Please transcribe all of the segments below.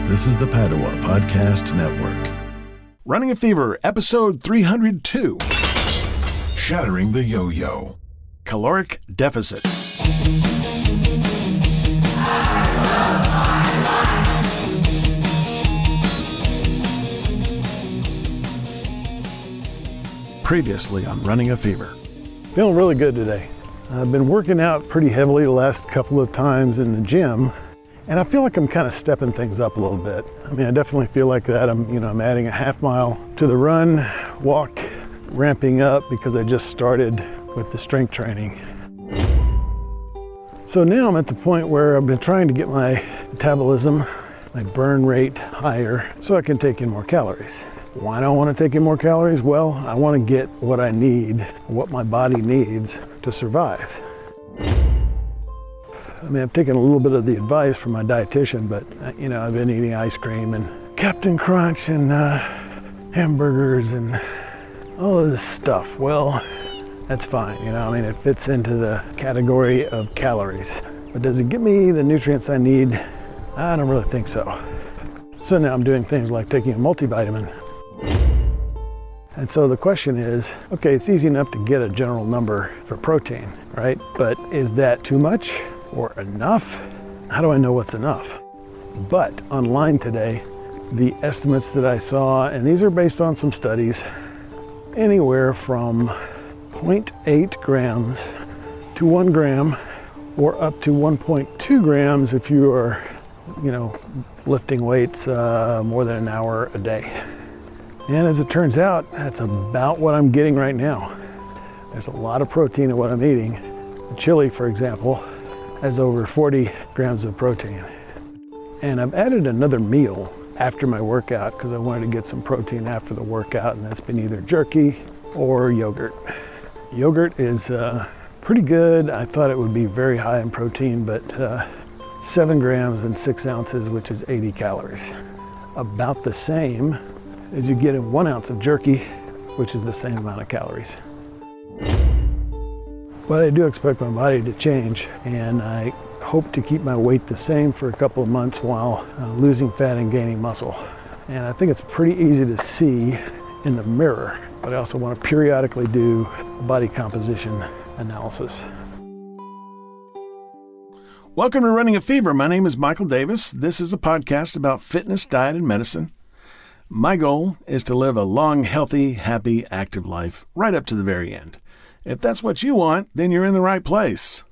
This is the Padua Podcast Network. Running a Fever, episode 302. Shattering the Yo-Yo. Caloric Deficit. Previously on Running a Fever. Feeling really good today. I've been working out pretty heavily the last couple of times in the gym, and I feel like I'm kind of stepping things up a little bit. I mean, I definitely feel like that. I'm adding a half mile to the run, walk, ramping up because I just started with the strength training. So now I'm at the point where I've been trying to get my metabolism, my burn rate higher so I can take in more calories. Why do I want to take in more calories? Well, I want to get what I need, what my body needs to survive. I mean, I've taken a little bit of the advice from my dietitian, but I've been eating ice cream and Captain Crunch and hamburgers and all of this stuff. Well, that's fine, it fits into the category of calories. But does it give me the nutrients I need? I don't really think so. So now I'm doing things like taking a multivitamin. And so the question is, okay, it's easy enough to get a general number for protein, right? But is that too much or enough? How do I know what's enough? But online today, the estimates that I saw, and these are based on some studies, anywhere from 0.8 grams to 1 gram, or up to 1.2 grams if you are, lifting weights more than an hour a day. And as it turns out, that's about what I'm getting right now. There's a lot of protein in what I'm eating. The chili, for example, has over 40 grams of protein. And I've added another meal after my workout because I wanted to get some protein after the workout, and that's been either jerky or yogurt. Yogurt is pretty good. I thought it would be very high in protein, but 7 grams and 6 ounces, which is 80 calories. About the same as you get in 1 ounce of jerky, which is the same amount of calories. But I do expect my body to change, and I hope to keep my weight the same for a couple of months while losing fat and gaining muscle. And I think it's pretty easy to see in the mirror, but I also want to periodically do a body composition analysis. Welcome to Running a Fever. My name is Michael Davis. This is a podcast about fitness, diet, and medicine. My goal is to live a long, healthy, happy, active life right up to the very end. If that's what you want, then you're in the right place.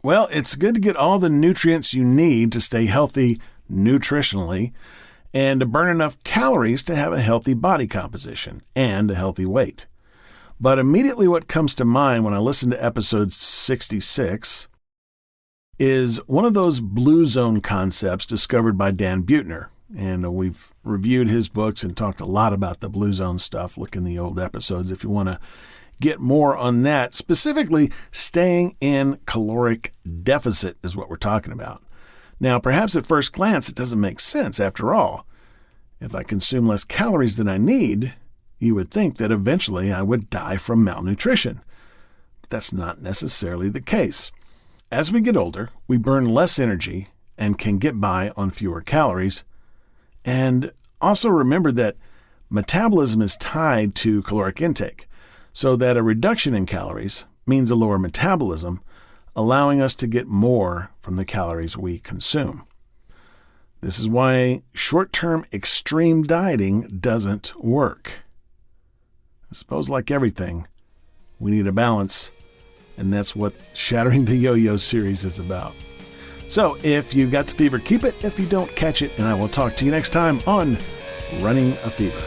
Well, it's good to get all the nutrients you need to stay healthy nutritionally and to burn enough calories to have a healthy body composition and a healthy weight. But immediately what comes to mind when I listen to episode 66 is one of those blue zone concepts discovered by Dan Buettner. And we've reviewed his books and talked a lot about the blue zone stuff. Look in the old episodes if you want to get more on that. Specifically, staying in caloric deficit is what we're talking about. Now, perhaps at first glance, it doesn't make sense. After all, if I consume less calories than I need, you would think that eventually I would die from malnutrition. But that's not necessarily the case. As we get older, we burn less energy and can get by on fewer calories. And also remember that metabolism is tied to caloric intake, so that a reduction in calories means a lower metabolism, allowing us to get more from the calories we consume. This is why short-term extreme dieting doesn't work. I suppose like everything, we need a balance, and that's what Shattering the Yo-Yo series is about. So if you got the fever, keep it. If you don't, catch it. And I will talk to you next time on Running a Fever.